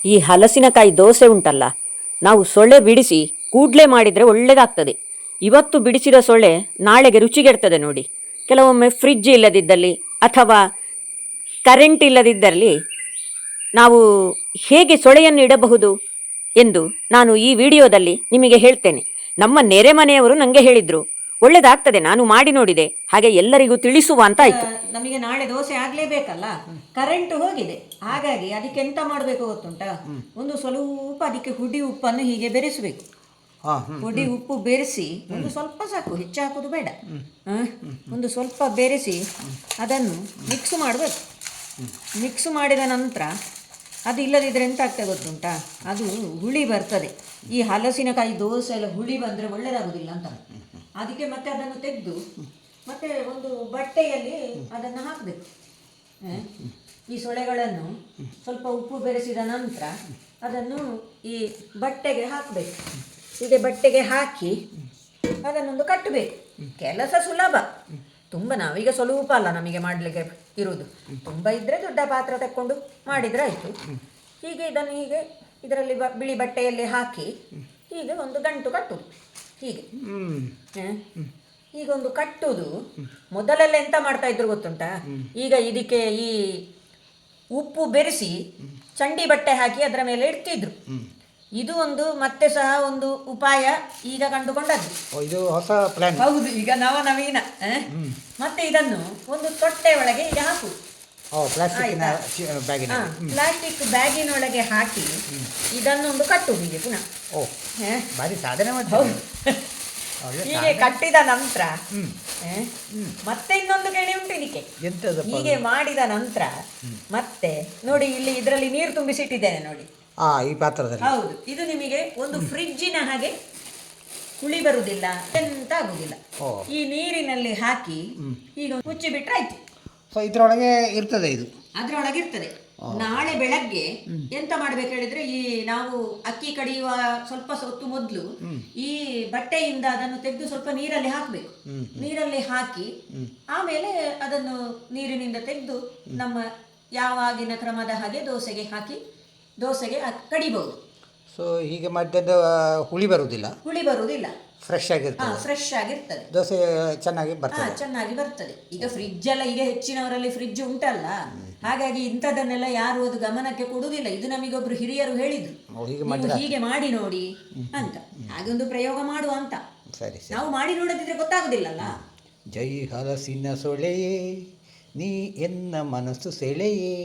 ಈ ಹಲಸಿನಕಾಯಿ ದೋಸೆ ಉಂಟಲ್ಲ, ನಾವು ಸೊಳ್ಳೆ ಬಿಡಿಸಿ ಕೂಡಲೇ ಮಾಡಿದರೆ ಒಳ್ಳೆಯದಾಗ್ತದೆ. ಇವತ್ತು ಬಿಡಿಸಿದ ಸೊಳ್ಳೆ ನಾಳೆಗೆ ರುಚಿಗೆಡ್ತದೆ ನೋಡಿ. ಕೆಲವೊಮ್ಮೆ ಫ್ರಿಡ್ಜ್ ಇಲ್ಲದಿದ್ದಲ್ಲಿ ಅಥವಾ ಕರೆಂಟ್ ಇಲ್ಲದಿದ್ದಲ್ಲಿ ನಾವು ಹೇಗೆ ಸೊಳೆಯನ್ನು ಇಡಬಹುದು ಎಂದು ನಾನು ಈ ವಿಡಿಯೋದಲ್ಲಿ ನಿಮಗೆ ಹೇಳ್ತೇನೆ. ನಮ್ಮ ನೆರೆ ಮನೆಯವರು ನನಗೆ ಹೇಳಿದರು, ಒಳ್ಳೆದಾಗ್ತದೆ, ನಾನು ಮಾಡಿ ನೋಡಿದೆ, ಹಾಗೆ ಎಲ್ಲರಿಗೂ ತಿಳಿಸುವ ಅಂತ ಆಯ್ತು. ನಮಗೆ ನಾಳೆ ದೋಸೆ ಆಗ್ಲೇಬೇಕಲ್ಲ, ಕರೆಂಟ್ ಹೋಗಿದೆ. ಹಾಗಾಗಿ ಅದಕ್ಕೆ ಎಂತ ಮಾಡಬೇಕು ಗೊತ್ತುಂಟಾ, ಒಂದು ಸ್ವಲ್ಪ ಅದಕ್ಕೆ ಹುಡಿ ಉಪ್ಪನ್ನು ಹೀಗೆ ಬೆರೆಸಬೇಕು. ಹುಡಿ ಉಪ್ಪು ಬೆರೆಸಿ ಒಂದು ಸ್ವಲ್ಪ ಸಾಕು, ಹೆಚ್ಚು ಹಾಕೋದು ಬೇಡ. ಒಂದು ಸ್ವಲ್ಪ ಬೆರೆಸಿ ಅದನ್ನು ಮಿಕ್ಸ್ ಮಾಡಬೇಕು. ಮಿಕ್ಸ್ ಮಾಡಿದ ನಂತರ ಅದು ಇಲ್ಲದಿದ್ದರೆ ಎಂತ ಆಗ್ತದೆ ಗೊತ್ತುಂಟಾ, ಅದು ಹುಳಿ ಬರ್ತದೆ. ಈ ಹಲಸಿನಕಾಯಿ ದೋಸೆ ಎಲ್ಲ ಹುಳಿ ಬಂದರೆ ಒಳ್ಳೆಯದಾಗೋದಿಲ್ಲ ಅಂತ. ಅದಕ್ಕೆ ಮತ್ತೆ ಅದನ್ನು ತೆಗೆದು ಮತ್ತೆ ಒಂದು ಬಟ್ಟೆಯಲ್ಲಿ ಅದನ್ನು ಹಾಕಬೇಕು. ಈ ಸೊಳೆಗಳನ್ನು ಸ್ವಲ್ಪ ಉಪ್ಪು ಬೆರೆಸಿದ ನಂತರ ಅದನ್ನು ಈ ಬಟ್ಟೆಗೆ ಹಾಕಬೇಕು. ಹೀಗೆ ಬಟ್ಟೆಗೆ ಹಾಕಿ ಅದನ್ನೊಂದು ಕಟ್ಟಬೇಕು. ಕೆಲಸ ಸುಲಭ, ತುಂಬ ನಾವೀಗ ಸ್ವಲ್ಪ ಅಲ್ಲ ನಮಗೆ ಮಾಡಲಿಕ್ಕೆ ಇರುವುದು. ತುಂಬ ಇದ್ದರೆ ದೊಡ್ಡ ಪಾತ್ರ ತಕ್ಕೊಂಡು ಮಾಡಿದರೆ ಆಯಿತು. ಹೀಗೆ ಇದನ್ನು ಹೀಗೆ ಇದರಲ್ಲಿ ಬಿಳಿ ಬಟ್ಟೆಯಲ್ಲಿ ಹಾಕಿ ಹೀಗೆ ಒಂದು ಗಂಟು ಕಟ್ಟುವುದು. ಹೀಗೆ ಹೀಗೊಂದು ಕಟ್ಟುವುದು. ಮೊದಲೆಲ್ಲ ಎಂತ ಮಾಡ್ತಾ ಇದ್ರು ಗೊತ್ತುಂಟಾ, ಈಗ ಇದಕ್ಕೆ ಈ ಉಪ್ಪು ಬೆರೆಸಿ ಚಂಡಿ ಬಟ್ಟೆ ಹಾಕಿ ಅದರ ಮೇಲೆ ಇಡ್ತಿದ್ರು. ಇದು ಒಂದು ಮತ್ತೆ ಸಹ ಒಂದು ಉಪಾಯ ಈಗ ಕಂಡುಕೊಂಡದ್ದು. ಇದು ಹೊಸ ಪ್ಲಾನ್. ಹೌದು, ಈಗ ನವನವೀನ. ಮತ್ತೆ ಇದನ್ನು ಒಂದು ತೊಟ್ಟೆ ಒಳಗೆ ಈಗ ಹಾಕುದು. ಪ್ಲಾಸ್ಟಿಕ್ ಬ್ಯಾಗಿನೊಳಗೆ ಹಾಕಿ ಇದನ್ನೊಂದು ಕಟ್ಟುದು ಹೀಗೆ ಪುನಃ. ಭಾರಿ ಸಾಧನೆ ಹೀಗೆ ಕಟ್ಟಿದ ನಂತರ ಮತ್ತೆ ಇನ್ನೊಂದು ಕೇಳಿ ಉಂಟು ಇದಕ್ಕೆ. ಹೀಗೆ ಮಾಡಿದ ನಂತರ ಮತ್ತೆ ನೋಡಿ, ಇಲ್ಲಿ ಇದರಲ್ಲಿ ನೀರು ತುಂಬಿಸಿಟ್ಟಿದ್ದೇನೆ ನೋಡಿ, ಈ ಪಾತ್ರದಲ್ಲಿ. ಹೌದು, ಇದು ನಿಮಗೆ ಒಂದು ಫ್ರಿಡ್ಜಿನ ಹಾಗೆ ಹುಳಿ ಬರುವುದಿಲ್ಲ, ಎಂತ ಆಗುದಿಲ್ಲ. ಈ ನೀರಿನಲ್ಲಿ ಹಾಕಿ ಈಗ ಮುಚ್ಚಿ ಬಿಟ್ರೆ ಆಯ್ತು. ಇದರೊಳಗೆ ಇರ್ತದೆ, ಇದು ಅದರೊಳಗೆ ಇರ್ತದೆ. ನಾಳೆ ಬೆಳಗ್ಗೆ ಎಂತ ಮಾಡ್ಬೇಕು ಹೇಳಿದ್ರೆ, ಈ ನಾವು ಅಕ್ಕಿ ಕಡಿಯುವ ಸ್ವಲ್ಪ ಹೊತ್ತು ಮೊದಲು ಈ ಬಟ್ಟೆಯಿಂದ ಅದನ್ನು ತೆಗೆದು ಸ್ವಲ್ಪ ನೀರಲ್ಲಿ ಹಾಕಬೇಕು. ನೀರಲ್ಲಿ ಹಾಕಿ ಆಮೇಲೆ ಅದನ್ನು ನೀರಿನಿಂದ ತೆಗೆದು ನಮ್ಮ ಯಾವಾಗಿನ ಕ್ರಮದ ಹಾಗೆ ದೋಸೆಗೆ ಹಾಕಿ ದೋಸೆಗೆ ಕಡಿಬಹುದು. ಸೊ ಹೀಗೆ ಮಾಡಿದ ಹುಳಿ ಬರುವುದಿಲ್ಲ, ಹುಳಿ ಬರುವುದಿಲ್ಲ, ಫ್ರೆಶ್ ಆಗಿರ್ತದೆ. ಫ್ರೆಶ್ ಆಗಿರ್ತದೆ, ದೋಸೆ ಚೆನ್ನಾಗಿ ಬರ್ತದೆ. ಚೆನ್ನಾಗಿ ಬರ್ತದೆ. ಈಗ ಫ್ರಿಡ್ಜ್ ಎಲ್ಲ, ಈಗ ಹೆಚ್ಚಿನವರಲ್ಲಿ ಫ್ರಿಡ್ಜ್ ಉಂಟಲ್ಲ, ಹಾಗಾಗಿ ಇಂಥದನ್ನೆಲ್ಲ ಯಾರು ಅದು ಗಮನಕ್ಕೆ ಕೊಡುವುದಿಲ್ಲ. ಇದು ನಮಗೊಬ್ರು ಹಿರಿಯರು ಹೇಳಿದ್ರು, ಹೀಗೆ ಮಾಡಿ ನೋಡಿ ಅಂತ. ಹಾಗೆ ಒಂದು ಪ್ರಯೋಗ ಮಾಡುವ ಅಂತ. ಸರಿ, ನಾವು ಮಾಡಿ ನೋಡದಿದ್ರೆ ಗೊತ್ತಾಗುದಿಲ್ಲಲ್ಲ. ಜೈ ಹಲಸಿನ ಸೊಳೆಯೇ, ನೀ ಎನ್ನ ಮನಸ್ಸು ಸೆಳೆಯೇ.